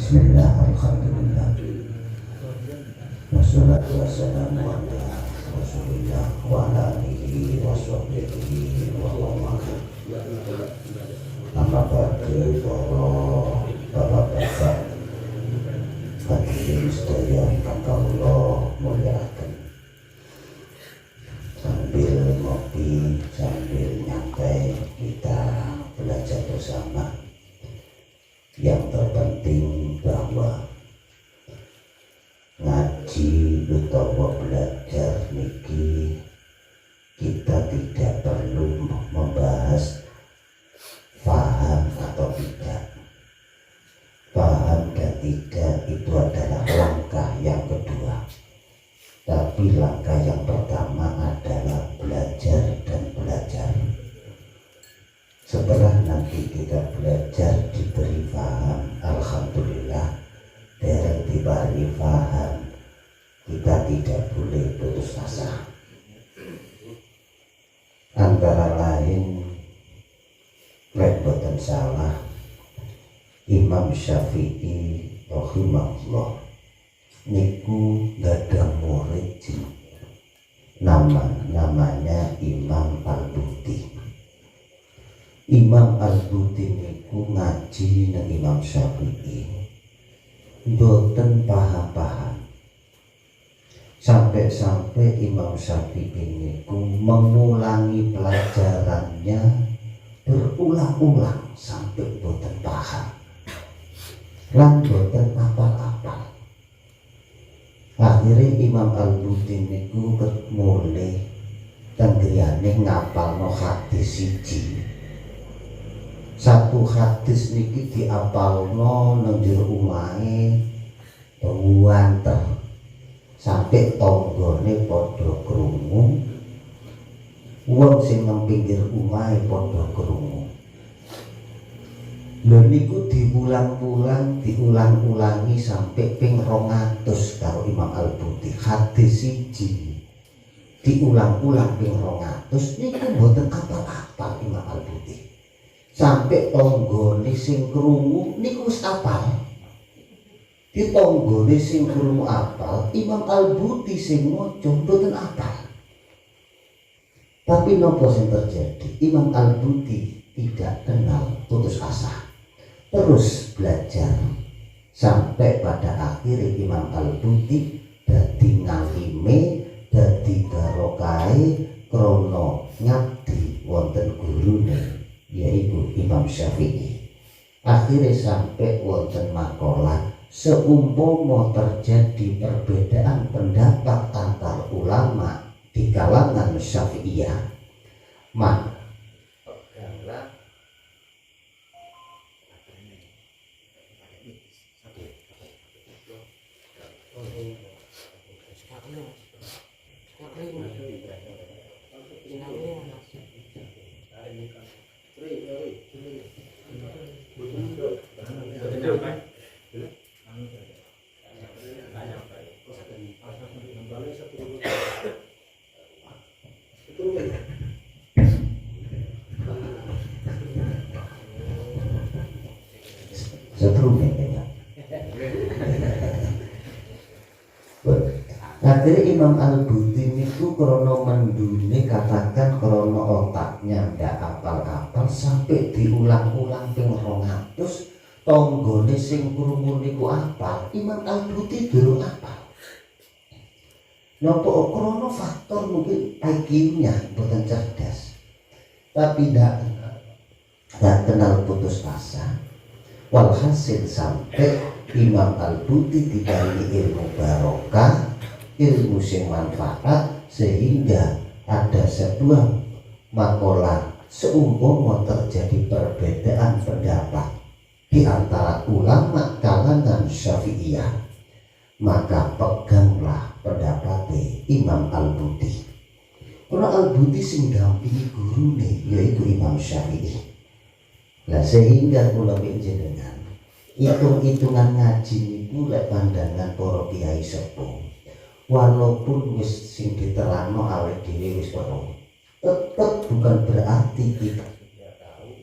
Bismillah, alhamdulillah, wassalatu wassalamu ala rasulillah wa ala alihi wa sahbihi wa man wala. Amma ba'du, para bapak hadirin sekalian, Allah muliakan. Sambil ngopi, sambil nyantai, kita belajar bersama. Yang terpenting bahwa ngaji utawa belajar niki kita tidak perlu membahas paham atau tidak. Paham dan tidak itu adalah langkah yang kedua. Tapi langkah yang pertama adalah belajar dan belajar. Setelah nanti kita belajar diberi paham, alhamdulillah. Dereng diberi paham, kita tidak boleh putus asa. Antara lain, lek boten salah, Imam Syafi'i rahimahullah niku gadah murid namanya Imam Al-Buti. Imam Al-Buti niku ngaji nang Imam Syafi'i mboten paham-paham, sampai Imam Syafi'i niku mengulangi pelajarannya berulang-ulang sampai mboten paham lan mboten apal-apal. Akhirnya Imam Al-Buti niku mulai tenggriane ngapalno hadis siji. Satu hadis niki diapalno nang jero omahe buanter sampai tanggane padha krungu, wong sing nang pinggir omahe padha krungu. Lha niku diulang-ulangi sampai ping 200 karo Imam Al-Buti. Hadis siji diulang-ulang ping 200 niku mboten apal-apal Imam Al-Buti. Sampai tonggone sing krungu niku wis apal. Di tonggone sing krungu apal, Imam Al-Buti sing maca mboten apal. Tapi napa sing terjadi? Imam Al-Buti tidak kenal putus asa. Terus belajar sampai pada akhirnya Imam Al-Buti dadi ngalime, dadi barokahe krana ngabdi wonten gurune, yaitu Imam Syafi'i. Akhirnya sampai wonten makalah, seumpama terjadi perbedaan pendapat antar ulama di kalangan Syafi'iyah, maka peganglah akhirnya Imam Al-Buti itu krono mendune, katakan krono otaknya ndak apal-apal sampai diulang-ulang ping 200, tonggone sing krungu niku apal, Imam Al-Buti durung apal. Napa krono faktor mungkin IQ-nya bukan cerdas, tapi ndak kenal putus asa. Walhasil sampai Imam Al-Buti diparingi ilmu barokah, ilmu sing manfaat, sehingga ada sebuah makalah seumpama terjadi perbedaan pendapat di antara ulama kalangan Syafi'iyah, maka peganglah pendapat Imam Al-Buti. Karena Al-Buti sing dampingi gurune yaitu Imam Syafi'i. Lah sehingga kula jenengan hitung-hitungan ngaji niku lek pandangan para kiai sepuh, walaupun wis sing diterangno awake dhewe wis weruh, tetep bukan berarti kita tidak tahu.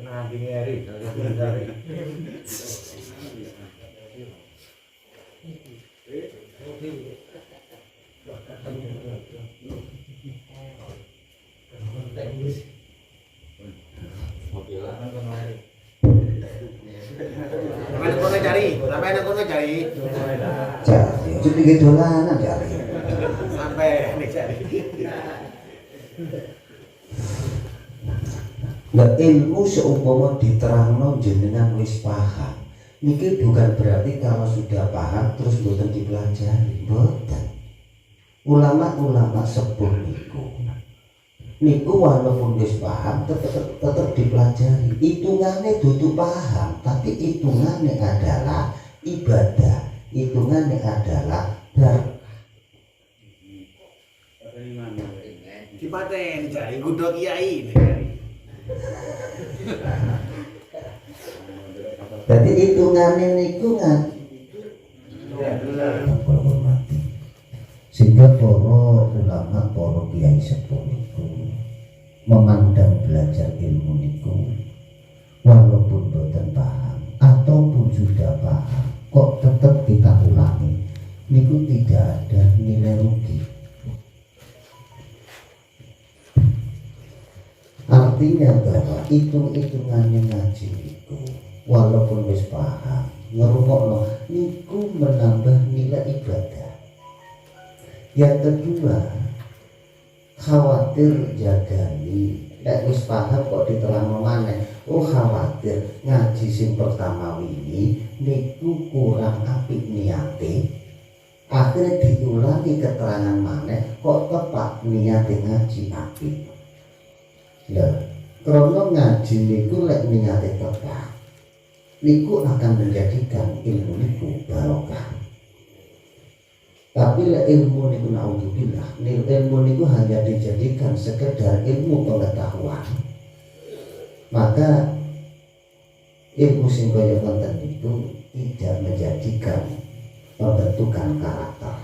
Nah, gini Eri. Cari, itu tiga dolanan cari. Sampai nih cari. Nah, ilmu seumpama diterangno jenengan wis paham. Niki bukan berarti kalau sudah paham terus boten dipelajari, boten. Ulama-ulama sepuh niku walaupun wis paham tetap dipelajari. Hitungannya dudu paham, tapi hitungannya adalah ibadah, hitungannya adalah Dipaten cari gudok kiai. Jadi hitungannya niku sehingga para ulama, para kiai sepuh niku memandang belajar ilmu niku walaupun boten paham ataupun sudah paham kok tetap kita ulangi niku tidak ada nilai rugi. Artinya bahwa hitung-hitungannya ngaji niku walaupun wis paham ngerungokno niku menambah nilai ibadah. Yang kedua, khawatir jagani nek wis paham kok diterangno maneh. Oh khawatir ngaji sing pertama wingi niku kurang apik niate. Akhirnya diulangi keterangan maneh kok tepat niate ngaji apik. Lah, karena ngaji niku lek niate tepat, niku akan menjadikan ilmu niku barokah. Tapi lek ilmu niku naudzubillah, ilmu niku hanya dijadikan sekedar ilmu pengetahuan. Maka ilmu sing kaya wonten niku tidak menjadikan pembentukan karakter.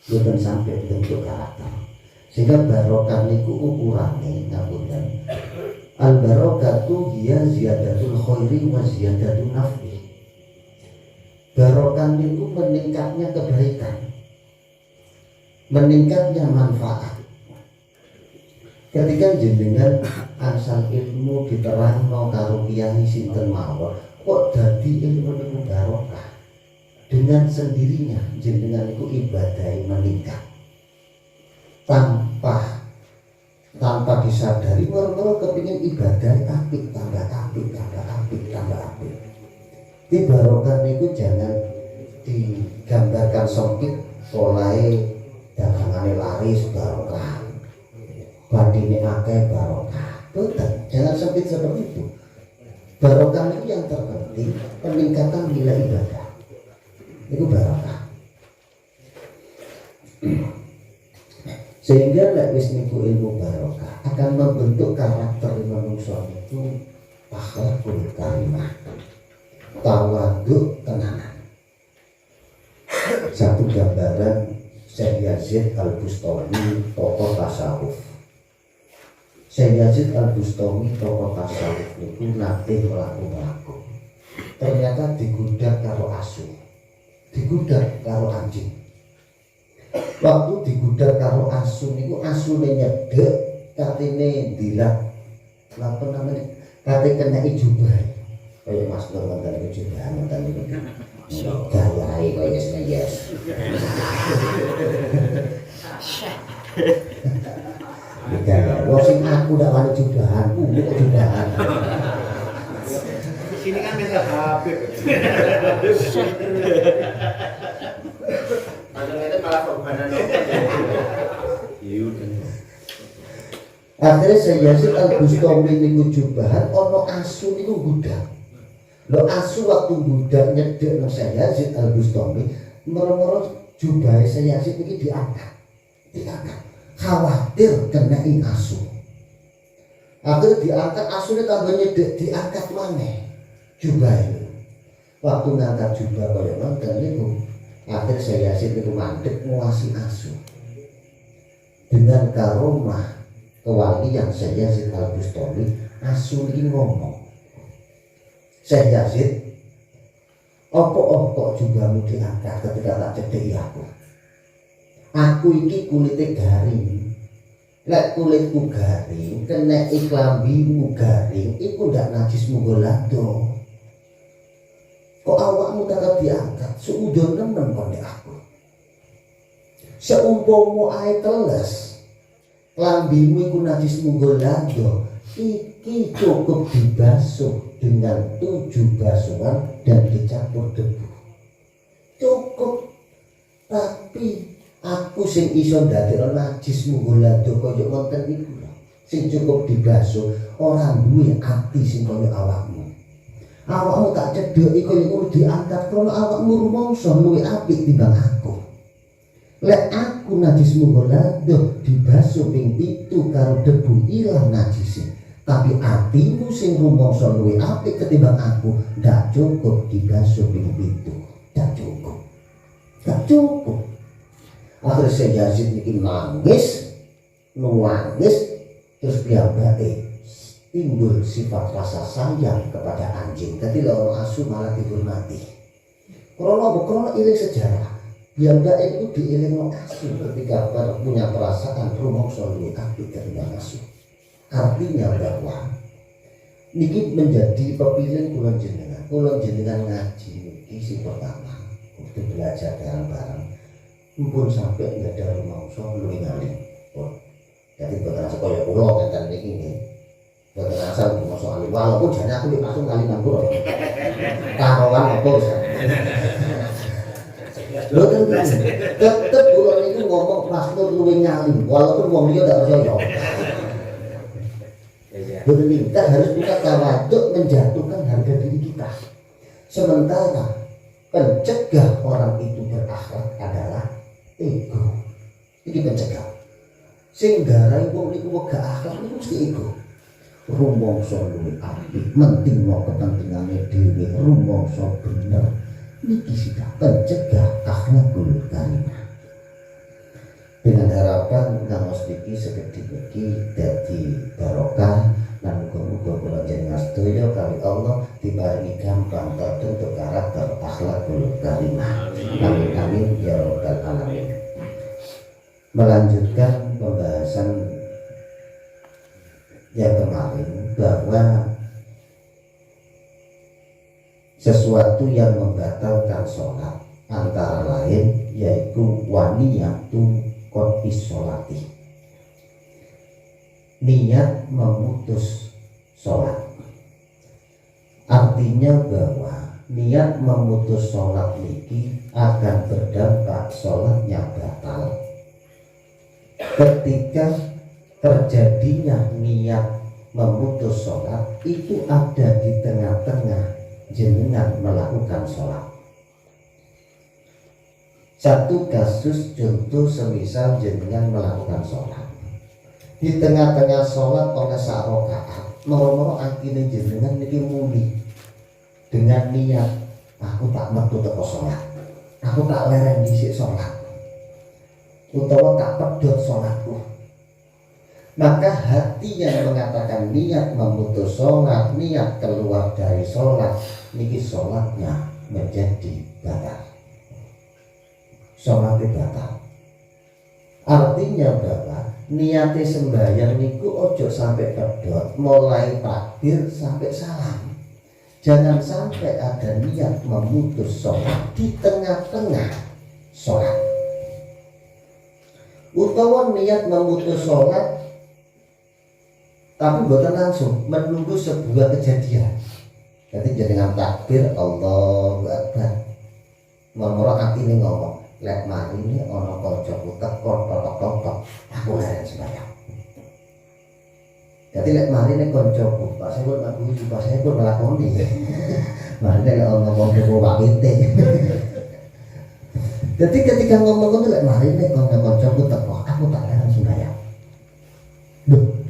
Bukan sampai bentuk karakter. Sehingga barokah niku ukurane ngapunten. Al barokatu hiya ziyadatul khairi wa ziyadatul naf'i. Barokah niku meningkatnya kebaikan, meningkatnya manfaat. Ketika jenengan asal ilmu diterangno karo kiai sinten mawon, kok dadi ilmu niku barokah. Dengan sendirinya jenengan niku ibadah meningkat. Tanpa disadari moro-moro kepingin ibadah apik tambah apik tambah apik tambah apik. Di barokah niku jangan digambarkan sempit polahe dagangane laris barokah. Badine akeh barokah. Betul, jangan sempit seperti itu. Barokah itu yang terpenting peningkatan nilai ibadah. Itu barokah. Sehingga lek wis niku ilmu barokah akan membentuk karakter manusia itu akhlakul karimah, tawadhu tenanan. Satu gambaran Syekh Yazid Al-Bustami tokoh tasawuf. Syekh Yazid Al-Bustami tokoh tasawuf niku nate mlaku-mlaku. Ternyata digudak karo asu, digudak karo anjing. Waktu digudak karo asu niku asune nyedek katine dilat napa namanya kate kena jubah kaya Mas Nur wonten jubah wonten niku gayahe kaya yes wong sing aku ndak wani jubahanku kok jubahan Sini kan minta Habib. Akhirnya Syekh Yazid Al-Bustami niku jubahan ono asu niku gudak. Lho asu waktu gudak nyedek nang Syekh Yazid Al-Bustami moro-moro jubahe Syekh Yazid iki diangkat. Khawatir kenain asu. Akhirnya diangkat asune tambah nyedek diangkat maneh jubahe. Waktu ngangkat jubah kaya ngoten niku akhirnya Syekh Yazid niku mandek nguwasi asu. Dengan karomah kewalian Syekh Yazid Al-Bustami asu ini ngomong Syekh Yazid, opo juga mu diangkat ketika tak cedeki aku. Aku iki kulite garing. Lek kulitku garing, kena iklambimu garing, iku ndak najis munggo lado. Kok awakmu tak diangkat, seudon nemen kone aku. Seumpama ae teles, lambimu iku najis munggo lado, iki cukup dibasuh dengan 7 basuhan dan dicampur debu. Cukup. Tapi aku sing iso ndadekno najis munggo lado kaya ngoten niku lho. Sing cukup dibasuh ora duwe ati sing kaya awakmu. Awakmu tak cedheki kaya ngono diangkat krana awakmu rumangsa luwih apik timbang aku. Lek aku najis munggo lado dibasuh ping 7 karo debu ilang najise. Tapi atimu sing rumangsa luwih apik ketimbang aku ndak cukup dibasuh ping 7. Ndak cukup. Ndak cukup. Akhirnya Syekh Yazid niki nangis, terus piyambake timbul sifat rasa sayang kepada anjing. Tadi loro asu malah dihormati. Krono iling sejarah. Piyambake itu dielingno asu ketika punya perasaan rumangsa luwih apik ketimbang asu. Artinya bahwa niki menjadi pepilih kula jenengan ngaji niki si pertama untuk belajar bareng-bareng. Mumpun sampai nggak ada rumangsa luwih ngalih. Jadi boten rasa kaya kula ngeten niki nggih. Boten rasa rumangsa alim walaupun jane aku langsung kali nganggur. Karolan apa Ustaz? Lho kan tetep kula niku ngomong pastor luwih ngalih walaupun wong liya ndak percaya. Boten kita harus punya tawaduk menjatuhkan harga diri kita. Sementara pencegah orang itu berakhlak adalah ego. Ini pencegah. Sing garai wong niku wegah akhlak niku mesti ego. Rumangsa luwih apik, mentingno kepentingane dhewe, rumangsa bener. Niki sudah pencegah akhlakul karimah. Dengan harapan ngaos niki segede iki dadi barokah lan muga-muga kula jenengan sedaya kali Allah diparingi gampang terbentuk karakter akhlakul karimah. Amin amin ya rabbal alamin. Melanjutkan pembahasan yang kemarin bahwa sesuatu yang membatalkan sholat antara lain yaitu waniyatu qodis sholati, niat memutus sholat. Artinya bahwa niat memutus sholat niki akan berdampak sholatnya batal ketika terjadinya niat memutus sholat itu ada di tengah-tengah jenengan melakukan sholat. Satu kasus contoh semisal jenengan melakukan sholat di tengah-tengah sholat oleh sak rakaat moro-moro akhirnya jenengan niki muli dengan niat aku tak metu teko sholat, aku tak lereng dhisik sholat, utawa tak pedhot sholatku. Maka hati yang mengatakan niat memutus sholat, niat keluar dari sholat, niki sholatnya menjadi batal. Sholatnya batal. Artinya bahwa niatnya sembahyang niku ojo sampai pedhot, mulai takbir sampai salam. Jangan sampai ada niat memutus sholat di tengah-tengah sholat. Utawa niat memutus sholat tapi bukan langsung menunggu sebuah kejadian. Jadi jenengan takbir Allahu Akbar, moro atine ngomong lek mari ini ana kancaku teko totok-totok aku leren sembahyang. Jadi lek mari ini kancaku Pak Sepur Pak Guru Pak Sepur melakoni. Mari lek ana kancaku Pak Kite. Jadi ketika ngomong itu lek mari ini kancaku teko aku tak leren sembahyang.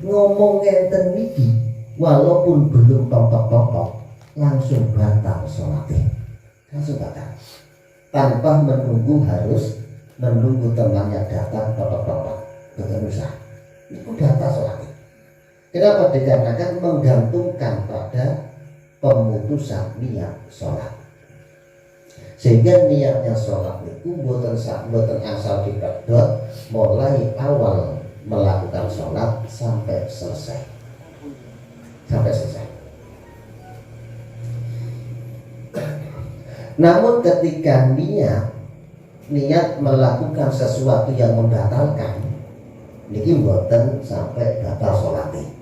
Ngomong ngenten niki walaupun belum totok-totok langsung batal sholatnya, langsung batal tanpa harus menunggu temannya datang totok-totok, bukan usah, itu batal sholatnya. Kenapa? Dikarenakan menggantungkan pada pemutusan niat sholat. Sehingga niatnya sholat itu mboten asal dipedhot mulai awal melakukan sholat sampai selesai. Namun ketika niat melakukan sesuatu yang membatalkan, niki mboten sampai batal sholatnya.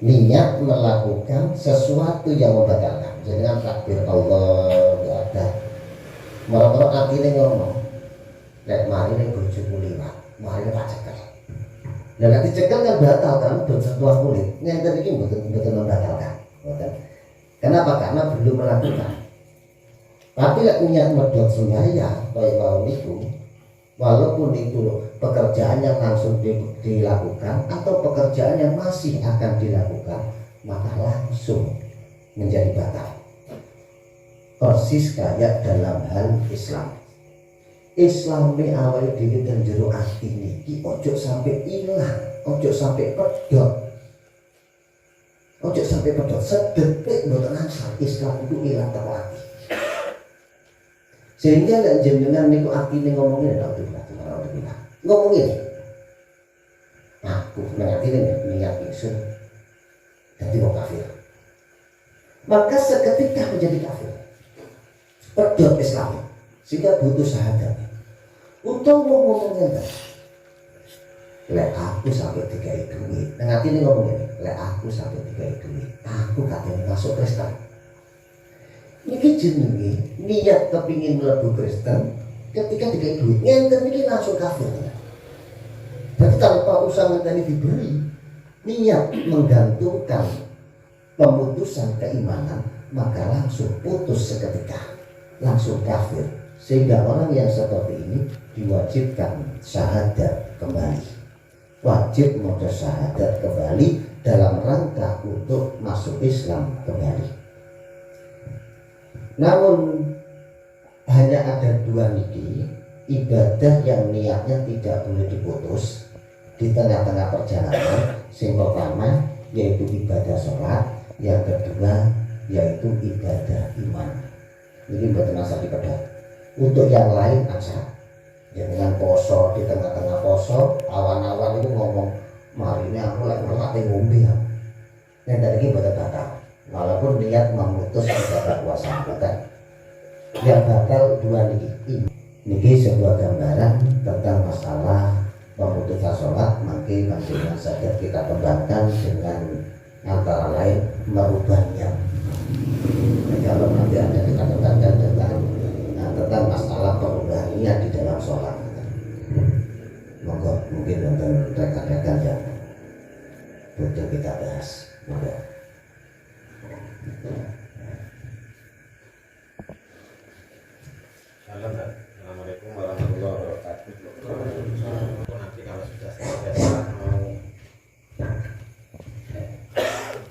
Niat melakukan sesuatu yang membatalkan, jangan takbir Allah ya ada. Moro-moro atine ngomong, lek mari ning bojoku liwat, mari tak cekel. Lah nek dicekel kan batal kan bersentuhan kulit. Ngenten iki mboten membatalkan. Mboten. Kenapa? Karena belum melakukan. Tapi lek niat medhot sembahyang kaya wau niku, walaupun itu pekerjaan yang langsung dilakukan atau pekerjaan yang masih akan dilakukan, maka langsung menjadi batal. Persis kayak dalam hal Islam. Islam ini awal diri dan jero ati niki ojo sampai hilang, ojo sampai pedot. Ojo sampai pedot sedetik mboten asal Islam itu hilang terlatih. Sehingga lek jenengan niku atine ngomongin ngomongin aku mengatine niat ingsun dadi wong kafir. Maka seketika menjadi kafir. Pedot Islam sehingga butuh syahadat. Untuk ngomongnya lek aku sampai dikai duit, nang atine ngomongin lek aku sampai dikai duit, aku katanya masuk Kristen. Niki jenenge niat kepingin mlebu Kristen, ketika dikai duit ngenten niki langsung kafir. Berarti tanpa usah ngenteni diberi, niat menggantungkan pemutusan keimanan, maka langsung putus seketika, langsung kafir. Sehingga orang yang seperti ini diwajibkan syahadat kembali, wajib maca syahadat kembali dalam rangka untuk masuk Islam kembali. Namun hanya ada dua niki ibadah yang niatnya tidak boleh diputus di tengah-tengah perjalanan. Yang pertama yaitu ibadah sholat, yang kedua yaitu ibadah iman. Ini buat masa dipedot. Untuk yang lain aja, jangan poso di tengah-tengah poso awan-awan itu ngomong mari ini aku lagi ngelatih ngombe ya. Yang tadi buat batal. Walaupun niat memutus ibadah puasa bukan. Yang batal dua niki. Niki sebuah gambaran tentang masalah pemutusan sholat. Maka dengan saja kita kembangkan dengan antara lain merubah niat. Kalau nanti ada kita kembangkan tentang masalah perubahan niat di dalam sholat. Monggo mungkin untuk rekan-rekan yang butuh kita bahas. Monggo. Assalamualaikum warahmatullahi wabarakatuh. Nanti kalau sudah selesai mau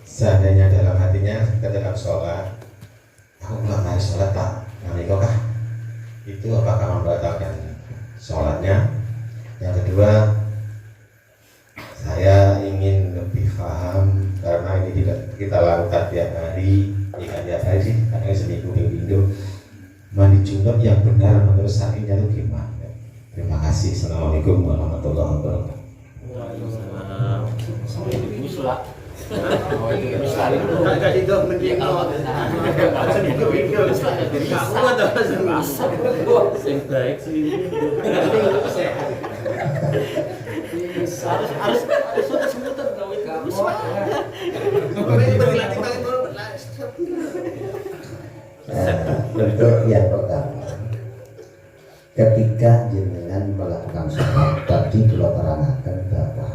seandainya dalam hatinya ketika sholat, aku nggak mau sholat tak, nggak kah? Itu apakah membatalkan sholatnya? Yang kedua, saya ingin lebih paham karena ini tidak kita lakukan tiap hari, tiap hari sih, kadang seminggu minggu. Mandi junub yang benar menurut syariatnya itu gimana? Terima kasih. Assalamualaikum warahmatullahi wabarakatuh. Waalaikumsalam. Sampai di busla. Enggak itu mending kalau seminggu minggu jadi kamu atau seminggu. Yang baik sih. Harus sudah semutan kau itu. Berlatih pakai dulu. Bentuk yang pertama, ketika jenengan melakukan sholat, tadi kalau terangkan bahwa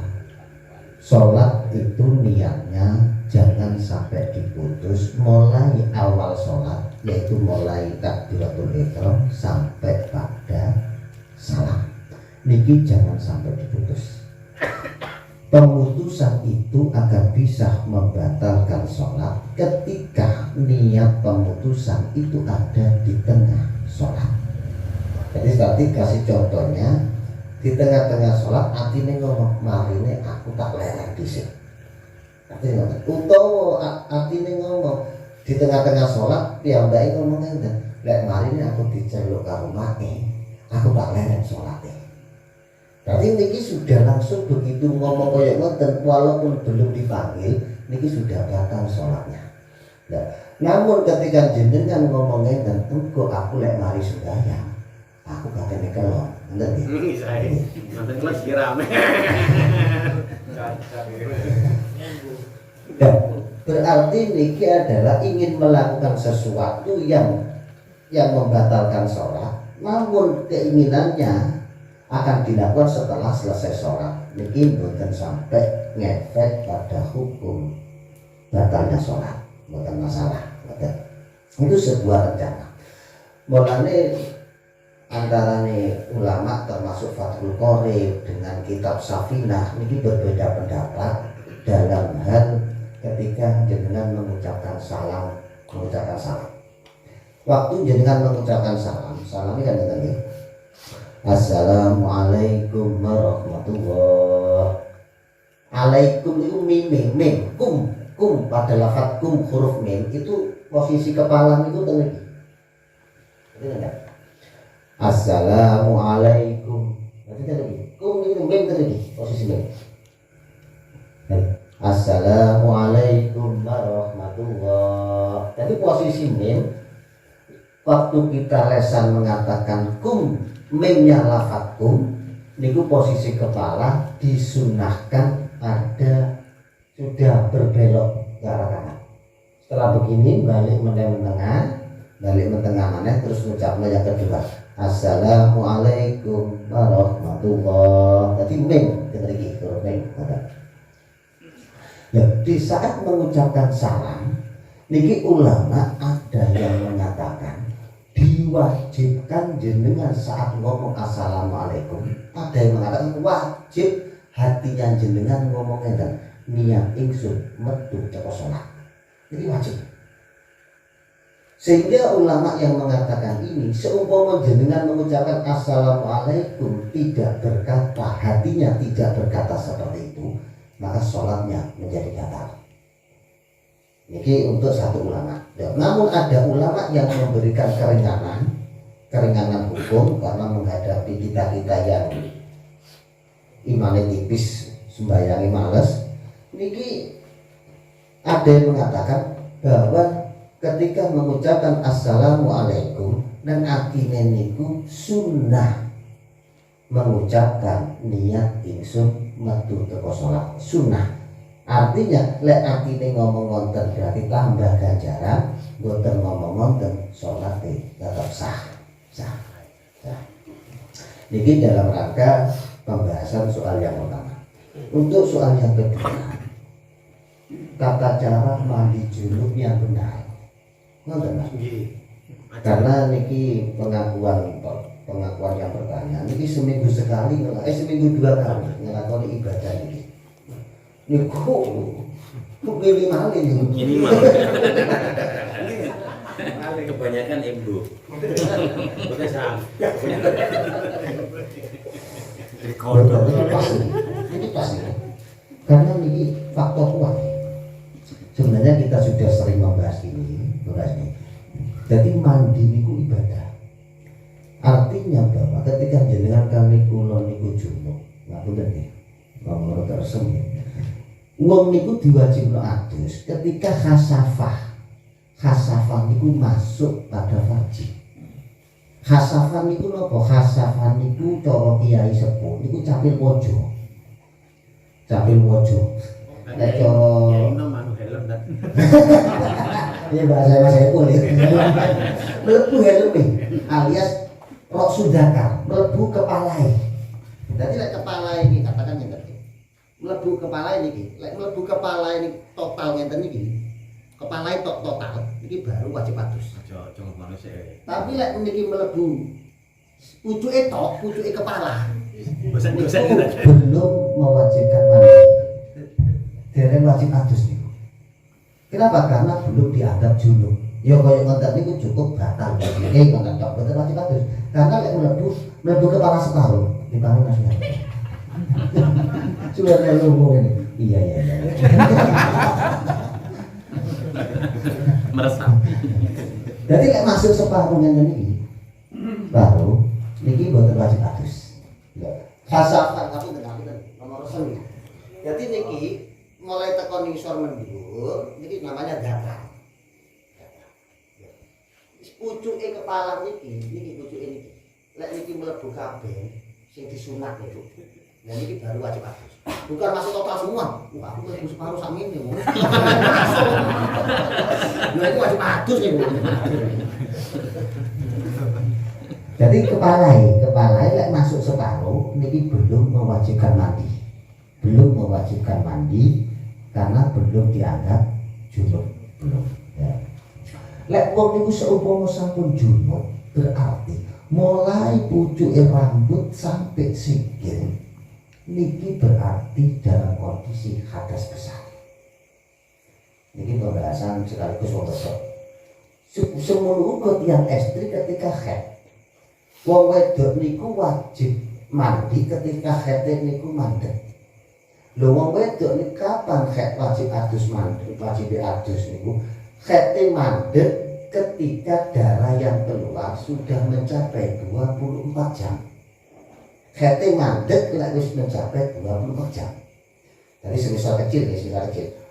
sholat itu niatnya jangan sampai diputus mulai awal sholat, yaitu mulai takbiratul ihram sampai pada salam. Niki jangan sampai diputus. Pemutusan itu akan bisa membatalkan sholat ketika niat pemutusan itu ada di tengah sholat. Jadi tadi kasih contohnya, di tengah-tengah sholat atine ngomong marine aku tak lereng dhisik. Atine ngomong utawa atine ngomong Di tengah-tengah sholat piyambake ngomong ngene, lek mari aku diceluk karo make, aku tak leren sholatnya. Berarti niki sudah langsung begitu ngomong koyo ngoten walaupun belum dipanggil, niki sudah batal sholatnya. Nah, namun ketika jenengan ngomong ngeten, engko aku lek mari sembahyang, aku katene kelon, ngoten nggih. Saya nanti kelas rame. Dan berarti niki adalah ingin melakukan sesuatu yang membatalkan sholat, namun keinginannya akan dilakukan setelah selesai sholat. Niki bukan sampai ngefek pada hukum batalnya sholat, bukan masalah. Bukan. Itu sebuah rencana. Mulane antara ulama termasuk Fathul Qorib dengan kitab Safinah niki berbeda pendapat dalam hal ketika jenengan mengucapkan salam. Waktu jenengan mengucapkan salam ini kan tadi Assalamualaikum warahmatullah. Alaikum itu mim kum pada lafaz kum huruf mim itu posisi kepala itu tadi. Itu enggak? Assalamualaikum. Berarti tadi kum itu mim tadi posisi mim. Assalamualaikum warahmatullah. Tapi posisi mim waktu kita lesan mengatakan kum, mimnya lafaz kum, niku posisi kepala disunahkan ada sudah berbelok ke arah kanan. Setelah begini balik mentengah mana terus mengucapkan yang kedua Assalamualaikum warahmatullah. Jadi mim kita lagi huruf mim. Ya, di saat mengucapkan salam niki ulama ada yang mengatakan diwajibkan jenengan saat ngomong assalamualaikum, ada yang mengatakan wajib hatinya jenengan ngomongnya dan niat ingsun metu teko salat. Jadi wajib. Sehingga ulama yang mengatakan ini seumpama jenengan mengucapkan assalamualaikum tidak berkata, hatinya tidak berkata seperti itu, maka sholatnya menjadi batal. Ini untuk satu ulama. Namun ada ulama yang memberikan keringanan hukum karena menghadapi kita yang imannya tipis, sembayangi males. Niki ada yang mengatakan bahwa ketika mengucapkan assalamualaikum dan artinya niku sunnah mengucapkan niat ingsun metu teko salat sunnah. Artinya lek artine ngomong wonten berarti tambah ganjaran, boten ngomong wonten salat tetap sah. Niki dalam rangka pembahasan soal yang pertama. Untuk soal yang kedua, tata cara mandi junub yang benar. Ngoten Mas. Karena niki pengakuan yang bertanya niki seminggu sekali seminggu 2 kali ngelakoni ibadah niki. Niku minimal ini. Kebanyakan ibu. Bukan sam. Ini pasti. Karena ini faktor kuat. Sebenarnya kita sudah sering membahas ini. Jadi mandi niku ibadah. Artinya bahwa ketika jenengan kami kula niku junub, ngapunten nggih. Ngomong tersem. Wong niku diwajibno adus ketika khasafah. Khasafah niku masuk pada wajib. Khasafah niku napa? Khasafah niku cara kiai sepuh niku capil wojo. Nek cara ini bahasa pun melebu helmi alias rok sudakar, melebu kepalai. Jadi lek kepala ini katakan yang tadi melebu kepala ini, lek melebu kepala ini total ngenten iki. Kepala itu total, ini baru wajib adus. Tapi lek niki melebu pucuke tok, pucuke kepala. Belum mewajibkan mandi. Dereng wajib adus niku. Kenapa? Karena belum dianggap junub. Ya kaya ngoten niku cukup batal. Iki ngoten tok, boten wajib adus. Karena lek mlebu kepala separuh, dipanggil Mas. Sudah ngomong ini. Iya. Merasa Jadi lek masuk separuh ngene iki. Baru niki mboten wajib adus. Kasafan tapi dengan nomor seni. Jadi niki mulai tekan ngisor mendhuwur niki namanya datar. Pucuke kepala niki pucuke niki. Lek niki mlebu kabeh sing disunat niku. Nah niki baru wajib adus. Bukan masuk total semua. Wah, aku mlebu separuh sak ngene. Nah itu wajib adus niku. Jadi kepala lek masuk separuh niki belum mewajibkan mandi karena belum dianggap junub belum ya. Lek wong niku seumpama sampun junub berarti mulai pucuke rambut sampai sikil niki berarti dalam kondisi hadas besar. Niki pembahasan sekaligus wong wedok. Semono uga tiyang estri ketika haid. Wong wedok niku wajib mandi ketika haid niku mandeg. Lho wong wedok niku kapan haid wajib adus niku? Haid mandeg ketika darah yang keluar sudah mencapai 24 jam. Haid mandeg lek wis mencapai 24 jam. Jadi semisal kecil.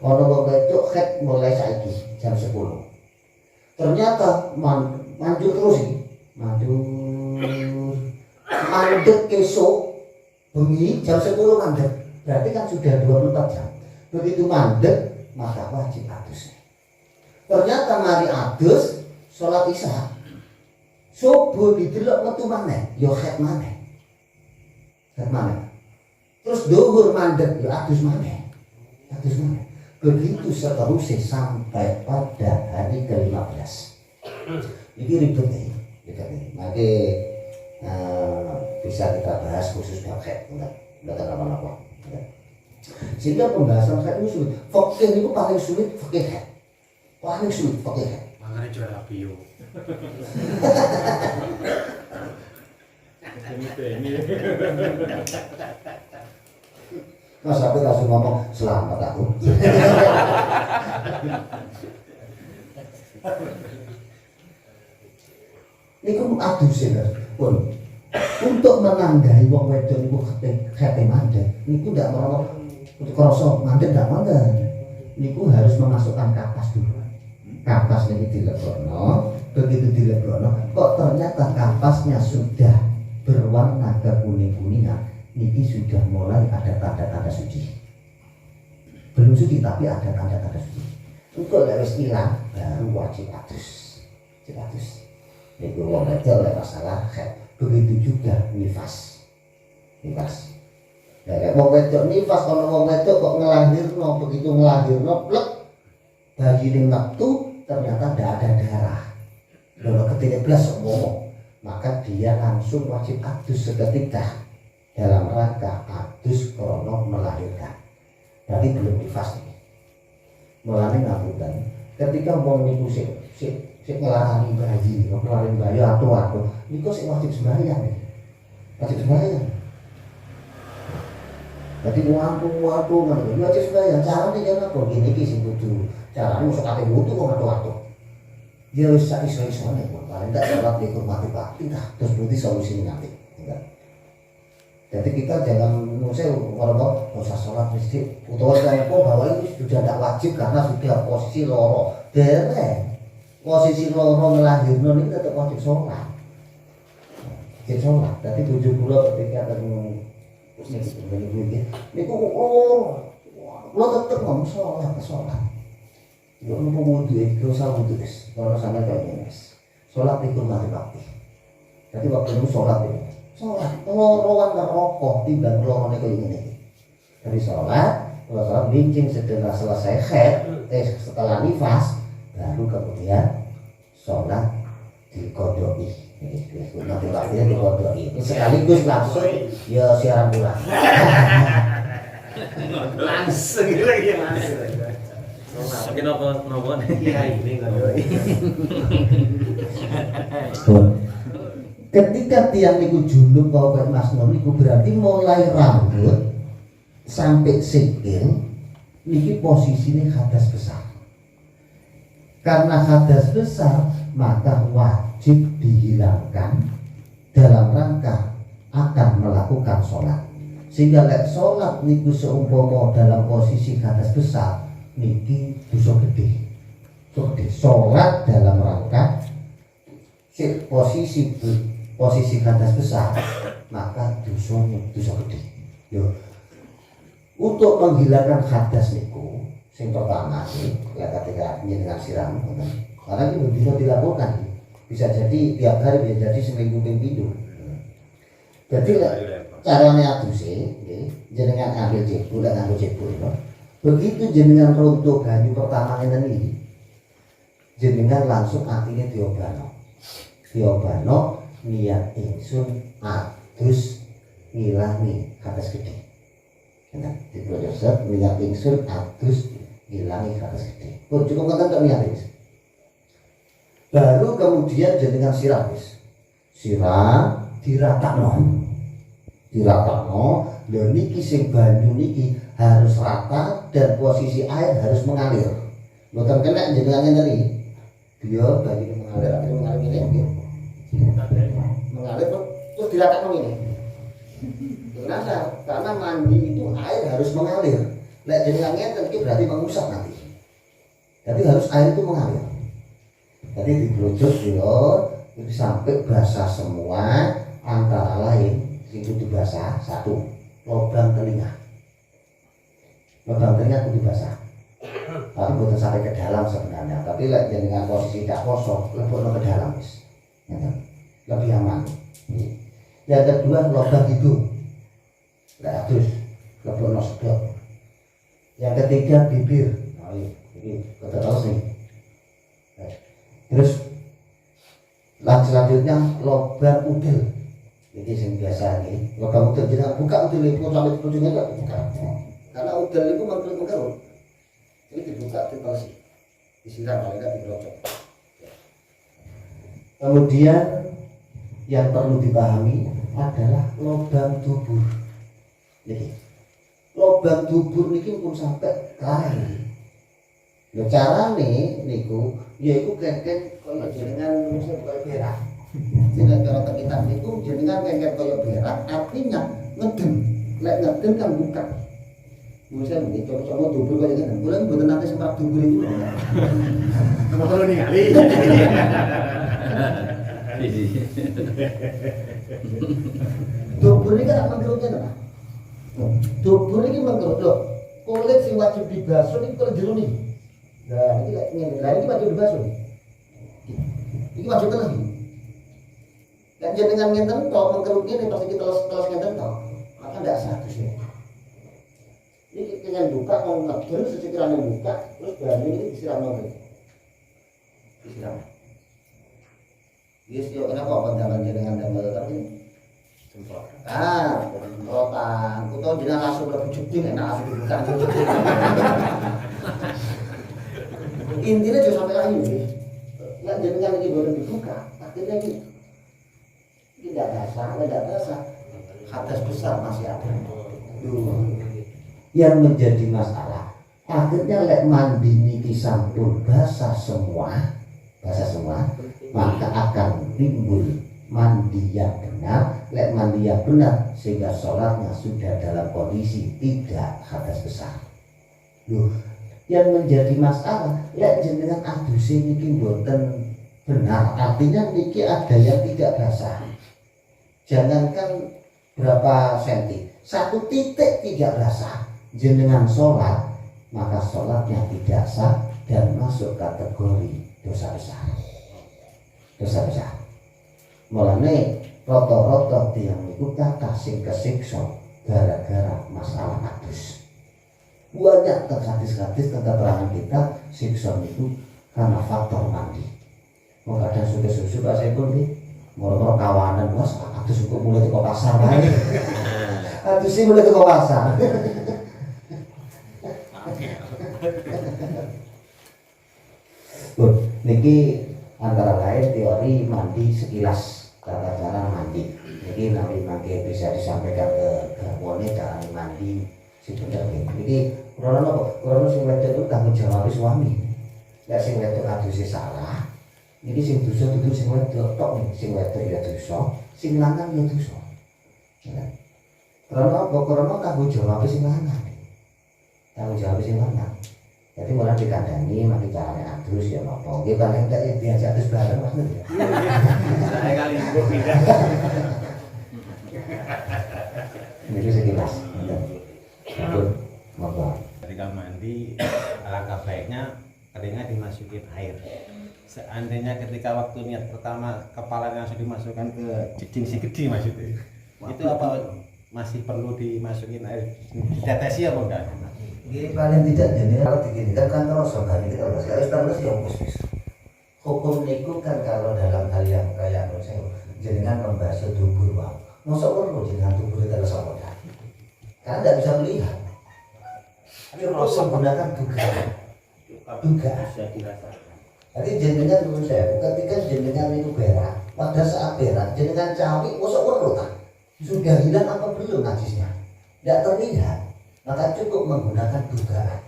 Ono wong wedok haid mulai saiki jam 10. Ternyata manjur terus iki. Mandek esok bengi jam 10 mandek berarti kan sudah 24 jam. Begitu mandek maka wajib adus. Ternyata mari adus sholat isya subuh didelok metu maneh ya haid maneh terus dhuwur mandek ya adus maneh begitu seterusnya sampai pada hari ke-15. Ini ribet nih. Nanti bisa kita bahas khusus bab haid, enggak apa-apa. Sehingga pembahasan haid itu sulit. Fikih itu paling sulit fikih haid. Makanya juara bio. Mas aku langsung ngomong selamat aku. Niku adusin pun untuk menandai wong wedok niku kate mandek niku ndak merokok untuk krasa mandek ndak mandek niku harus memasukkan kapas dulu. Kapas niki dilebokno, begitu dilebokno kok ternyata kapasnya sudah berwarna kekuning-kuningan niki sudah mulai ada tanda-tanda suci. Belum suci tapi ada tanda-tanda suci. Engko lek wis ilang baru wajib adus. Niku wong wedok lek masalah haid. Begitu juga nifas. Lek wong wedok nifas ana wong wedok kok ngelahirno, begitu ngelahirno plek bayi metu ternyata tidak ada darah. Lalu ketika belas ngomong, maka dia langsung wajib adus seketika dalam rangka adus krono melahirkan. Berarti belum nifas nih. Mulane ngapunten, ketika wong niku sik ngelarani bayi atu-atu, niku sik wajib sembahyang. Jadi waktu ngono wajib sembahyang. Carane yen apa gini iki sing kudu. Carane mesti kate wudu kok atu-atu. Ya wis sak iso-isone kok. Paling tak salat dihormati bakti dah terus berarti solusinya nanti. Enggak. Jadi kita jangan kalau usah sholat masjid utawa tempo bahwa itu sudah tidak wajib karena sudah posisi loro. Posisi loro ngelahirno ini tetap wajib sholat. Jadi tujuh bulan ketika ketemu ini lo tetap ngomong sholat. Lo mau wudhu itu dosa wudhu es. Kalau sana kayak ini es. Sholat itu mati bakti. Jadi waktu itu sholat ini. Sholat, loroan rokok timbang lorone kayak gini. Dari sholat bincang setelah selesai haid, setelah nifas, baru kemudian sholat dikodoi. Nanti waktunya dikodoi. Sekaligus langsung ya siaran bulan. Langsung lagi langsung. Mungkin nopo iya ini kodoi. Ketika tiang niku junub bahwa Mas Nur niku berarti mulai rambut sampai sikil niki posisinya hadas besar. Karena hadas besar maka wajib dihilangkan dalam rangka akan melakukan sholat. Sehingga lek sholat niku seumpama dalam posisi hadas besar niki dosa gede. Sholat dalam rangka posisi hadas besar maka dosa gede. Yo. Untuk menghilangkan hadas niku yang pertama sih ya ketika dengan siram karena ini bisa dilakukan bisa jadi tiap hari bisa jadi seminggu minggu. Jadi caranya adus sih jenengan ambil jebul dan ambil jebul begitu jenengan runtuh banyu pertama ini jenengan langsung artinya diobano niat ingsun adus ngilangi hadas gede. Di proses niat ingsun adus ngilangi hadas gede. Pun cukup kata tak niat ingsun. Baru kemudian jenengan siram diratakno. Lho niki sing banyu niki harus rata dan posisi air harus mengalir. Mboten kena jenengan ngene. Dia banyu mengalir ini. Mengalir terus diratakno ngene. Kenapa? Karena mandi itu air harus mengalir. Lek jenengan ngeten iki berarti mengusap nanti. Jadi harus air itu mengalir. Jadi diblojok yo itu sampai basah semua antara lain itu dibasah satu lubang telinga itu dibasah. Tapi bukan sampai ke dalam sebenarnya. Tapi lek jenengan posisi tak kosong lebokno ke dalam wis. Lebih aman. Yang kedua lubang hidung. Nah, terus lebokno sedok. Yang ketiga bibir. Nah, ini terus nih. Terus selanjutnya lubang udel. Ini yang biasa nih. Lubang udel jangan buka udel itu sampai ujungnya enggak buka. Karena udel itu mengkerut. Ini dibuka terus disiram enggak digerocok. Kemudian yang perlu dipahami adalah lubang dubur. Niki. Lubang dubur niki pun sampai kae. Lho carane niku yaiku kengken kaya jenengan mesti kaya berak. Tidak cara kita niku jenengan kengken kaya berak artinya ngedem. Lek ngedem kan buka. Mungkin iki coba dubur kaya ngene. Kula mboten nate sempat dubur itu. Kamu perlu ningali. Dubur ini kan mengkerutnya apa? Dubur ini mengkerut loh. Kulit sing wajib dibasuh ini kulit jero nih. Nah, ini wajib dibasuh nih. Ini wajib teles nih. Dan jenengan ngenten tok mengkerutnya nih pasti kita teles ngenten tok. Maka ndak sah sih. Ini dengan buka mau ngedel sekiranya buka terus banyu ini disiram lagi. Disiram. Yes, yo kenapa pandangan jenengan damel tadi? Semprot. Semprotan. Kuto jenengan langsung lebih jeding enak asli dibuka. Intinya juga sampai akhir nih. Yang jenengan ini boleh dibuka, akhirnya ini tidak basah. Hadas besar masih ada. Yang menjadi masalah, akhirnya lek mandi niki sampun basah semua, maka akan timbul mandi yang benar. Lek mandi yang benar sehingga sholatnya sudah dalam kondisi tidak hadas besar. Yang menjadi masalah lek jenengan aduse niki mboten benar, artinya niki ada yang tidak basah. Jangankan berapa senti, 1 titik tidak basah, jenengan sholat maka sholatnya tidak sah dan masuk kategori dosa besar. Mulane rata-rata tiyang niku kathah sing kesiksa gara-gara masalah adus. Banyak hadis-hadis tentang keterangan kita siksa niku karena faktor mandi. Mau kadang susu Pak Saiful nih, moro-moro kawanan bos adus kok mulai teko pasar wae. Adus sih mulai teko pasar. Niki antara lain teori mandi sekilas tata cara mandi. Niki nanti bisa disampaikan ke garwane cara mandi sebenarnya. Niki kurang sing wedok itu tanggung jawab suami. Ya sing wedok aduse salah. Niki sing dosa itu sing wedok tok, sing wedok ya dosa, sing lanang ya dosa. Ya. Karena apa? Karena kanggo jawab sing lanang. Tanggung jawab sing lanang. Jadi malah dikandani, mati caranya adus ya nopo. Nggih paling enggak ya diajak adus bareng maksudnya. Saya kali itu pindah. Itu sekilas. Betul. Monggo. Ketika mandi, alangkah baiknya keringnya dimasukin air. Seandainya ketika waktu niat pertama kepalanya langsung dimasukkan ke jeding si gede maksudnya, itu apa masih perlu dimasukin air? Ditetesi apa enggak? Ini paling tidak jadi kalau diginikan kan terus kali ini kalau terus ya wis. Hukum niku kan kalau dalam hal yang kayak saya jenengan membasuh tubuh wong. Mosok perlu jenengan tubuh terus apa? Karena tidak bisa melihat. Cukup menggunakan dugaan. Bisa dirasakan. Jadi jenengan menurut saya, ketika jenengan itu berak, pada saat berak jenengan cawi, mosok perlu tak? Sudah hilang apa belum najisnya? Tidak terlihat, maka cukup menggunakan dugaan.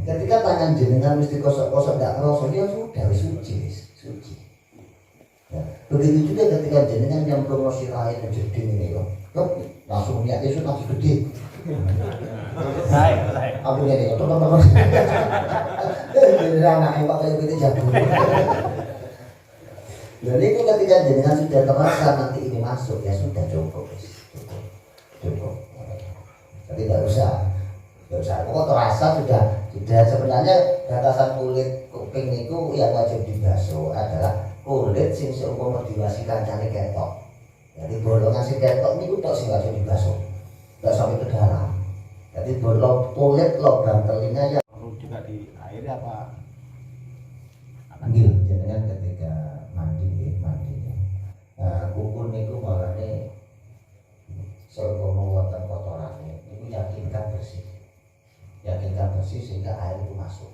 Ketika tangan jenengan mesti kosok-kosok tidak kerosok, ya sudah suci, suci. Ya. Begitu juga ketika jenengan yang promosi lain jeding ini loh, langsung lihat itu masih gede. Aku jadi teman-teman. Jadi anak yang pakai itu jago. Jadi itu ketika jenengan sudah terasa nanti ini masuk ya sudah cukup. Jadi tidak usah. Pokoknya terasa sudah sebenarnya batasan kulit kuping itu yang wajib dibasuh adalah kulit sing seumpama diwasi kancane ketok. Jadi bolongan si ketok niku tok sing wajib dibasuh. Enggak sampai ke dalam. Jadi kulit lubang telinga ya Perlu juga di air apa? Nggih, jenengan ketika mandi. Kuku niku malane seumpama wonten kotorane niku yakinkan bersih sehingga air itu masuk.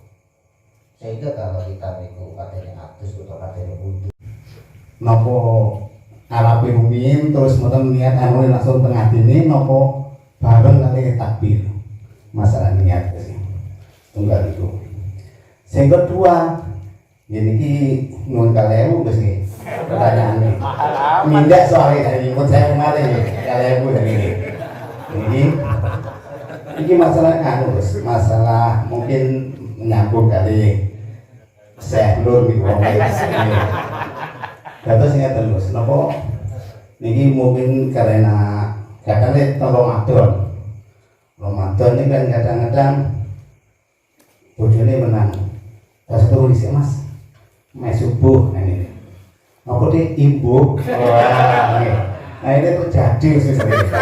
Sehingga kalau kita niku katanya adus atau katanya wudu. Nopo arape rumiyin terus mboten niat anu langsung tengah dini nopo bareng kali takbir. Masalah niat sih. Tunggal itu. Sing kedua, ini nun kalewu wis nggih. Pertanyaane. Mindak soalnya dari ikut saya kemarin kalewu dari ini. Ini masalah anu, masalah mungkin menyambut kali Syekh Nur di wong iki. Dados ngeten terus, napa niki mungkin karena kadang Ramadan ini kan kadang-kadang bojone menang. Pas turun dhisik Mas. Mes subuh ini. Apa di imbuk? Wah, nah ini terjadi sebenarnya.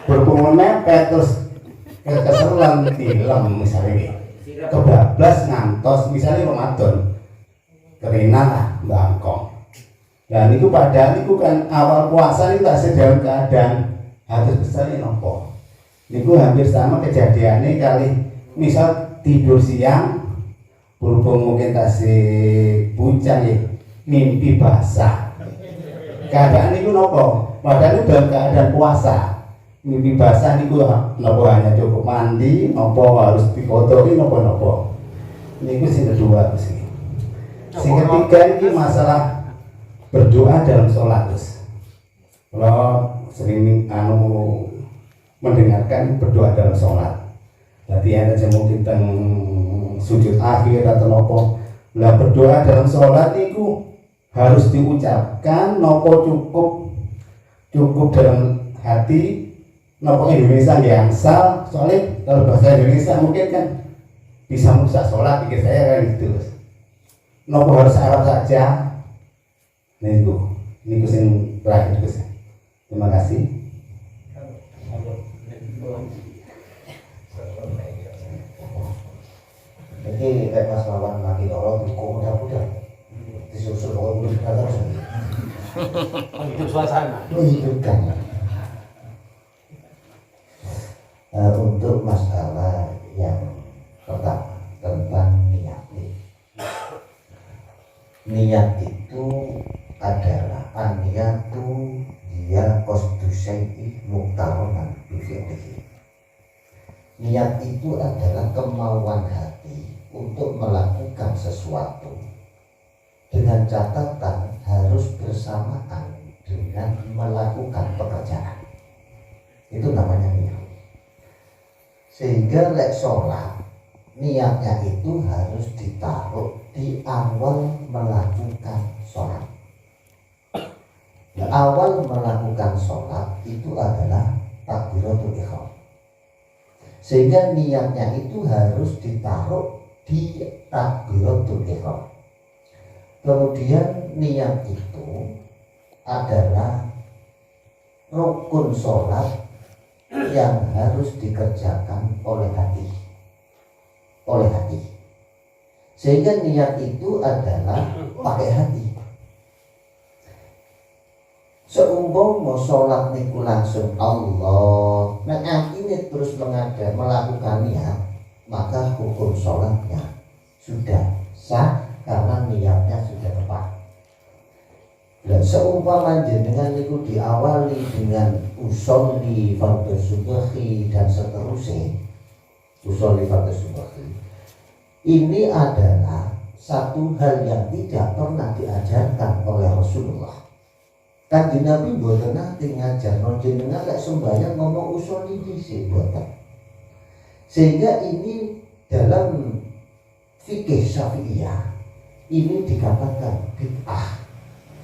Berhubungan mepet terus keselan film misalnya kebablas ngantos misalnya Ramadan kerina lah bangkong dan itu padahal itu kan awal puasa itu tak sedang keadaan harus besarnya nopo itu hampir sama kejadiannya kali misal tidur siang berhubung mungkin tasik hujan ya mimpi basah keadaan itu nopo padahal itu dalam keadaan puasa mimpi basah niku nopo hanya cukup mandi, nopo harus dikotori, nopo. Niku sing kedua sih. Sing ketiga ini masalah berdoa dalam sholat terus. Kalau sering mendengarkan berdoa dalam sholat. Jadi ada mungkin tentang sujud akhir atau nopo. Lah berdoa dalam sholat niku harus diucapkan, nopo cukup dalam hati. Nopo Indonesia yang asal, soalnya kalau bahasa Indonesia mungkin kan bisa merusak sholat, pikir saya kan gitu. Nopo harus Arab saja. Nah itu yang terakhir itu. Terima kasih. Ini kayak Mas Lawan lagi orang dukung mudah-mudah disusul orang udah terus. Hidup suasana. Menghidupkan. Untuk masalah yang pertama tentang niat. Niat itu adalah an-niyatu dia qasdu syai'i muqtaronan bi fi'lihi. Niat itu adalah kemauan hati untuk melakukan melakukan sesuatu dengan catatan harus bersamaan dengan melakukan pekerjaan. Itu namanya niat. Sehingga lek sholat, niatnya itu harus ditaruh di awal melakukan sholat. Awal melakukan sholat itu adalah takbiratul ihram. Sehingga niatnya itu harus ditaruh di takbiratul ihram. Kemudian niat itu adalah rukun sholat yang harus dikerjakan oleh hati. Sehingga niat itu adalah pakai hati. Seumpama sholat niku langsung Allah, nah ini terus melakukan niat, maka hukum sholatnya sudah sah karena niatnya sudah tepat. Dan seumpama jenengan niku diawali dengan usolli fardhu subhi dan seterusnya, usolli fardhu subhi, ini adalah satu hal yang tidak pernah diajarkan oleh Rasulullah. Kanjeng Nabi mboten nate ngajar jenengan lek sembahyang ngomong usolli dhisik mboten. Sehingga ini dalam fikih Syafi'iyah ini dikatakan bid'ah,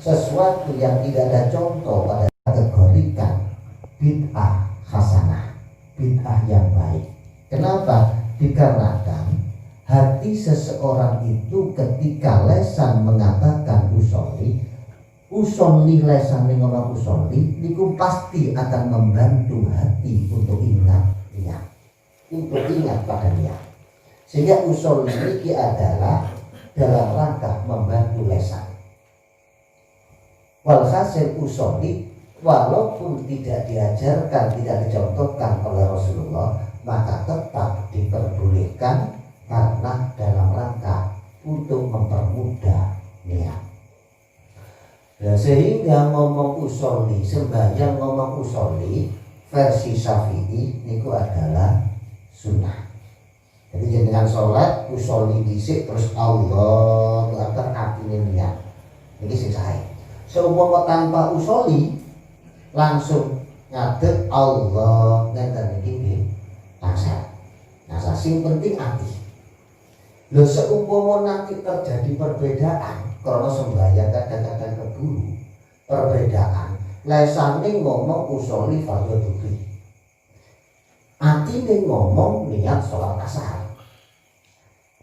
sesuatu yang tidak ada contoh pada kategorikan bid'ah hasanah, bid'ah yang baik. Kenapa? Dikarenakan hati seseorang itu ketika lesan mengatakan usolli lesan ngomong usolli, niku pasti akan membantu hati untuk ingat pada niat. Sehingga usolli ini adalah dalam rangka membantu lesan. Walhasil usolli walaupun tidak diajarkan, tidak dicontohkan oleh Rasulullah, maka tetap diperbolehkan karena dalam rangka untuk mempermudah niat. Nah, sehingga ngomong usolli, sembahyang ngomong usolli versi Syafi'i niku adalah sunnah. Jadi jenengan sholat usolli dhisik terus Allah Akbar artine niat. Iki sing sae. Seumpama tanpa usolli langsung ngadeg Allah ngeten iki nggih langsung. Nah, sing penting ati. Lho seumpama nanti terjadi perbedaan karena sembahyang kadang-kadang keburu perbedaan, lesane ngomong usolli fardhu dhuhri, atine ngomong niat sholat asar.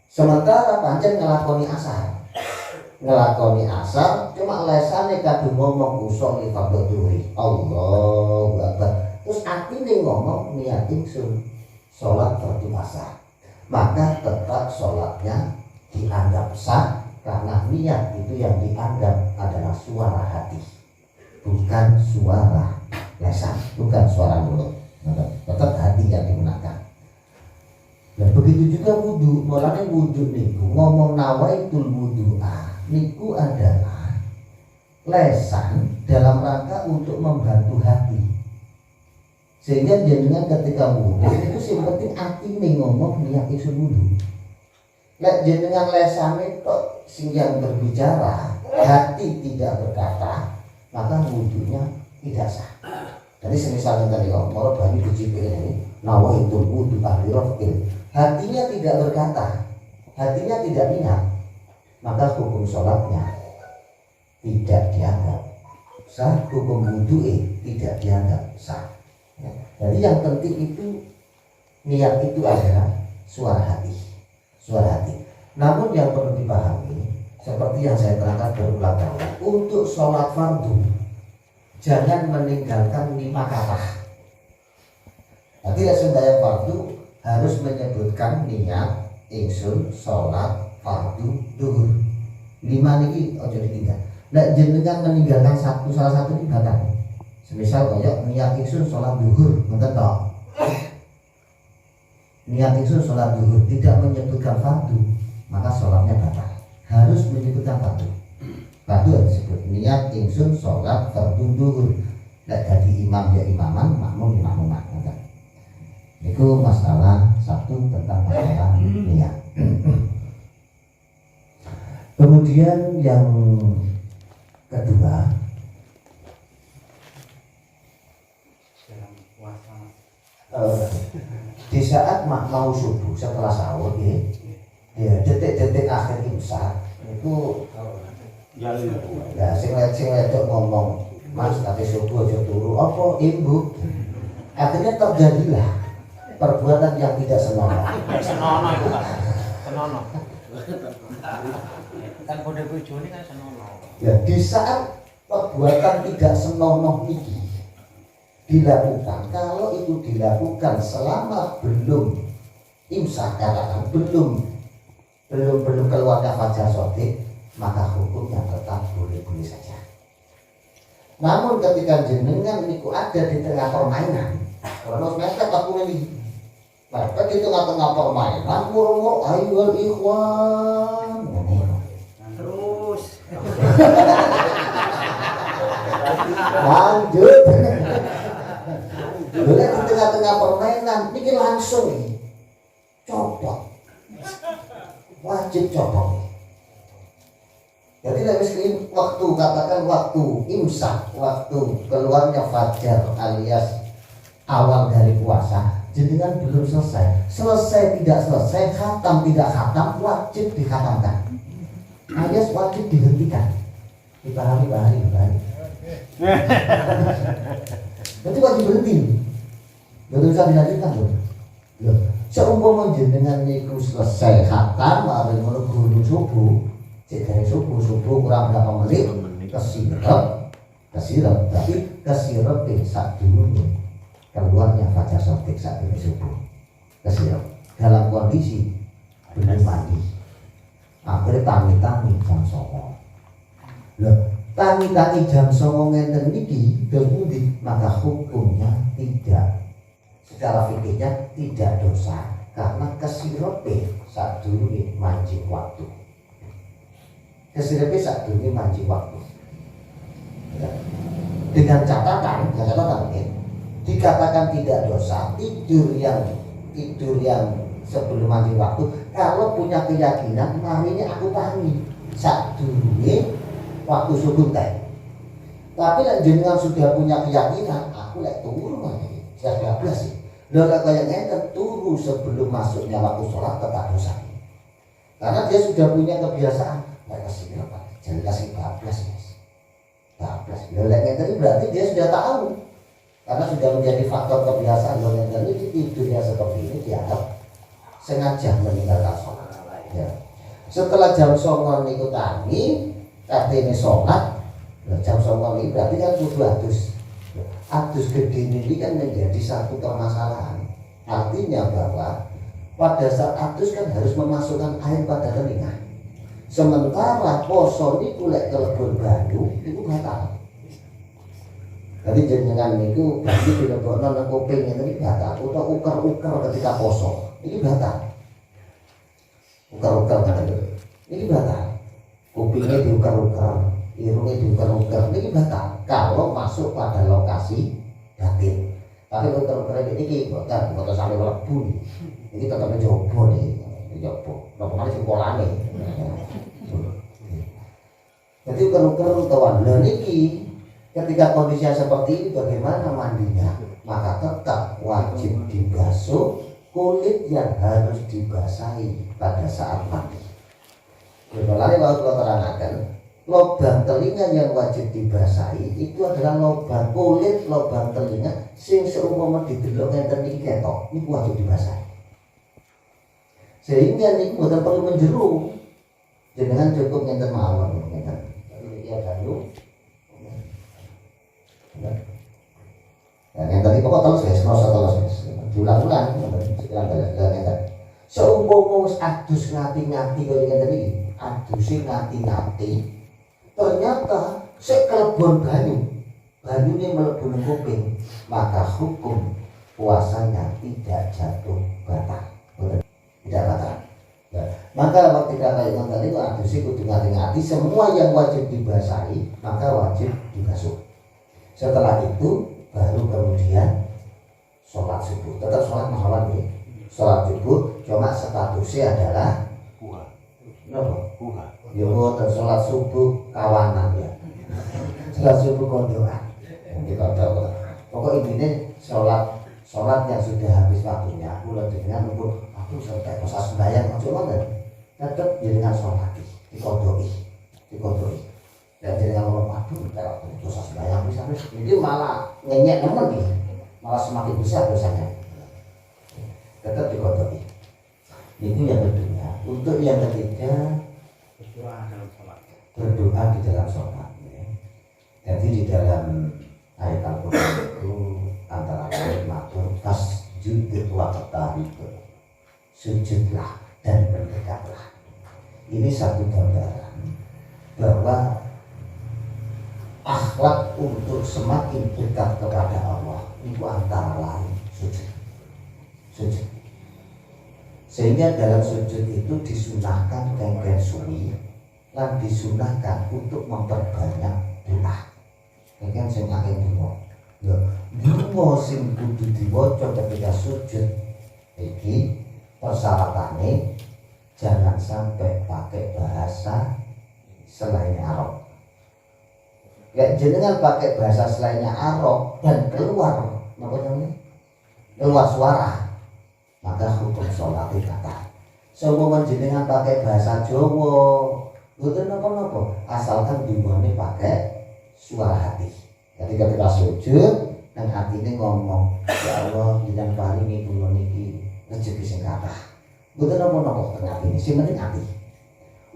Sementara pancen ngelakoni asar cuma lesane kadung ngomong usolli fardhu dhuhri Allahu Akbar, terus atine ngomong niat ingsun sholat fardhu asar, maka tetap sholatnya dianggap sah karena niat itu yang dianggap adalah suara hati, bukan suara lesan, bukan suara mulut. Tetap hati yang digunakan. Dan begitu juga wudhu, mulanya wudhu niku ngomong nawaitul wudhu'a niku adalah lesan dalam rangka untuk membantu hati. Sehingga jenengan ketika wudhu itu sing penting hati nih ngomong niat isu wudhu. Lek jenengan lesane tok sing yang berbicara, hati tidak berkata, maka wudhunya tidak sah. Jadi semisal tadi mau banyu dicipir ini, nawaitul wudhu ahli rafil, hatinya tidak berkata, hatinya tidak niat, maka hukum sholatnya tidak dianggap sah, hukum wudhu tidak dianggap sah. Jadi yang penting itu niat itu adalah suara hati. Namun yang perlu dipahami, seperti yang saya terangkan berulang kali, untuk sholat fardu jangan meninggalkan 5 kata. Tidak sembahyang fardu harus menyebutkan niat ingsun sholat fardu duhur. 5 niki ojo ditinggal. Nek jenengan meninggalkan salah satu ini batal. Semisal koyok niat ingsun sholat duhur, ngoten to. Niat ingsun sholat duhur tidak menyebutkan fardu, maka sholatnya batal. Harus menyebutkan fardu. Fardu harus disebut niat ingsun sholat fardu duhur. Nek dadi imam ya imaman, makmum ya makmuman. Itu masalah satu tentang masalah niat. Kemudian yang kedua, di saat mau subuh setelah sahur ya detik-detik akhir imsak itu ya sing wedok ngomong, Mas tapi subuh aja turu apa ibu, akhirnya terjadilah perbuatan yang tidak senonoh. Senono itu kan. Senono. Kan kode bojone kan senono. Ya, di saat perbuatan tidak senonoh ini dilakukan, kalau itu dilakukan selama belum imsak, katakan belum keluarnya fajar shadiq, maka hukumnya tetap boleh-boleh saja. Namun ketika jenengan niku ada di tengah permainan, kalau mepet aku ini mepet di tengah-tengah permainan, murmur ayyuhal ikhwan, Terus lanjut. Boleh di tengah-tengah permainan, ini langsung nih copot, wajib copot. Jadi dari waktu, katakan waktu imsak, waktu keluarnya fajar alias awal dari puasa, jenengan belum selesai tidak selesai, khatam tidak khatam, wajib dikhatamkan, alias wajib dihentikan. Dipahami bahari. Berarti wajib berhenti. Gak usah dilanjutkan loh. Seumpama jenengan niku selesai khatam, mari ngono guru subuh, cek dari subuh kurang berapa menit kesirep, tapi kesirep saat dulu keluarnya fajar shadiq saat ini subuh kesirep dalam kondisi belum mandi, akhirnya tangi jam 9. Loh, tangi jam 9 ngenten niki kemudian maka hukumnya tidak, secara fikihnya tidak dosa karena kesirepe saat dulu mancing waktu. Kesirepe saat dulu mancing waktu. Ya. Dengan catatan ya, dikatakan tidak dosa tidur yang sebelum mancing waktu kalau punya keyakinan hari ini aku tangi saat dulu waktu subuh teh. Tapi jenengan sudah punya keyakinan aku turu lagi sudah 12 sih. Loh kayak ngeten turu sebelum masuknya waktu sholat tetap dosa. Karena dia sudah punya kebiasaan. Kasih berapa? Jangan kasih 12 guys. 12. Loh ngeten berarti dia sudah tahu. Karena sudah menjadi faktor kebiasaan. Loh ngeten ini tidurnya seperti ini dianggap sengaja meninggalkan sholat. Ya. Setelah jam 9 niku tangi, katene sholat. Jam 9 ini berarti kan kudu adus gede ini kan menjadi satu permasalahan. Artinya bahwa pada saat adus kan harus memasukkan air pada telinga. Sementara poso niku lek kelebon banyu itu batal. Jadi jenengan niku berarti dilebokno nang kuping ini batal atau uker-uker ketika poso. Ini batal. Uker-uker ini batal. Kupingnya diuker-uker, irungnya diuker-uker, ini batal kalau masuk pada lokasi batin. Tapi uker-uker ini bukan sampai melebu, ini tetap mencoba nih, kemarin sekolahnya. Jadi uker-uker tawan, dan ini ketika kondisinya seperti ini bagaimana mandinya? Maka tetap wajib dibasuh kulit yang harus dibasahi pada saat mandi. Mulai waktu kalau terangkan lubang telinga yang wajib dibasahi itu adalah lubang kulit, lubang telinga sing seumpama didelok ngenten iki ketok, ini wajib dibasahi. Sehingga ini bukan perlu menjeru. Jenengan cukup ngenten mawon ngenten. Ya dulu. Nah, ngenten iki kok terus wis diulang-ulang ngenten. Seumpama wis adus ngati-ngati kaya ngenten iki. Adusi ngati-ngati ternyata sekelebon banyunya melebu nang kuping, maka hukum puasanya tidak jatuh batal, tidak batal. Ya. Maka ketika kayak tadi itu adusi kudu ngati-ngati, semua yang wajib dibasahi maka wajib dibasuh. Setelah itu baru kemudian sholat subuh, tetap sholat malam ini. Sholat subuh cuma statusnya adalah Napa? Buha. Ya boten salat subuh kawanan ya. Salat subuh kondokan. Kita tahu. Pokok intinya sholat yang sudah habis waktunya, kula dengan pun aku sampai masa sembahyang cuma kan tetap jenengan sholat dikodoi. Dan jenengan ngomong aduh kalau dosa sembahyang bisa ini malah ngenyek nemen nih, malah semakin besar dosanya. Tetap dikodoi. Itu yang kedua. Untuk yang ketiga berdoa di dalam sholat. Jadi di dalam ayat Al-Quran itu antara lain matur fasjud waqtarib, sujudlah dan berdekatlah. Ini satu gambaran bahwa akhlak untuk semakin dekat kepada Allah itu antara lain sujud. Sehingga dalam sujud itu disunahkan kengken suwi dan disunahkan untuk memperbanyak doa. Ini kan sing akeh donga. Ya, donga sing kudu diwaca ketika sujud iki persyaratannya jangan sampai pakai bahasa selain Arab. Ya jenengan pakai bahasa selainnya Arab dan keluar apa namanya? Keluar suara, maka hukum sholat batal. Semua jenengan pakai bahasa Jawa, betul napa-napa, asalkan dimane pakai suara hati. Jadi ketika sujud dan hati ini ngomong, ya Allah jangan paringi kula niki rezeki sing kathah. Betul napa-napa tengah ini sing penting hati.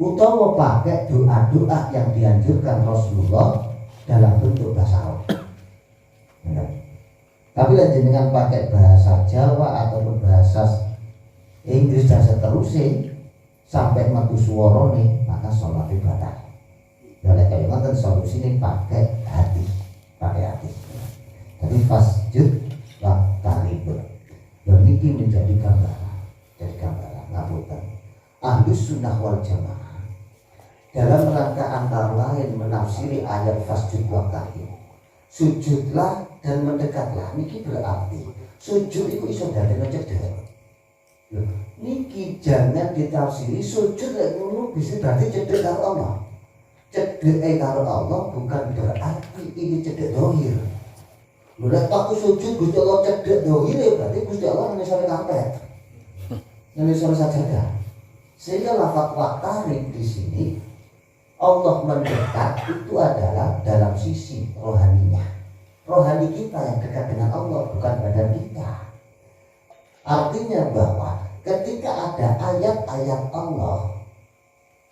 Utawa pakai doa-doa yang dianjurkan Rasulullah dalam bentuk bahasa Arab. Ya. Tapi jenengan pakai bahasa Jawa ataupun bahasa Inggris dan seterusnya sampai metu suarane maka sholat batal. Oleh karena itu solusi ini pakai hati. Jadi fasjud waqtarib. Dan ini menjadi gambaran. Ngapunten. Ahlus sunnah wal jamaah dalam rangka antara lain menafsiri ayat fasjud waqtarib. Sujudlah dan mendekatlah. Niki berarti sujud itu iso dadekno cedhek. Niki jangan ditafsiri sujud lek ngono bisa berarti cedhek karo Allah. Cedhek karo Allah bukan berarti ini cedhek dohir. Lha aku sujud Gusti Allah cedhek dohir berarti Gusti Allah ngesore karpet. Ngesore sajadah. Sehingga lafaz waqtarib di sini Allah mendekat itu adalah dalam sisi rohaninya. Rohani kita yang dekat dengan Allah bukan badan kita. Artinya bahwa ketika ada ayat-ayat Allah,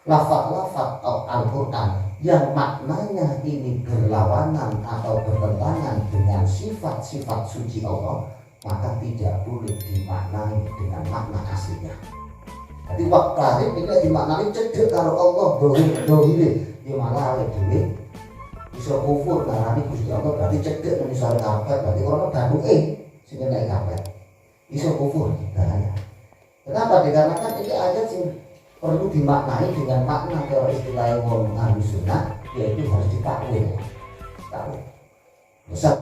lafaz-lafaz Al-Quran yang maknanya ini berlawanan atau bertentangan dengan sifat-sifat suci Allah, maka tidak boleh dimaknai dengan makna aslinya. Jadi waqtarib ini dimaknai cedek kalau Allah dohir di malah oleh duit bisa kufur karena ini Gusti Allah berarti cedek dan bisa karpet berarti orang baru sehingga naik karpet bisa kufur bahaya. Kenapa? Dikarenakan ini ayat yang perlu dimaknai dengan makna kalau istilah wong ahli sunnah yaitu harus ditakwil.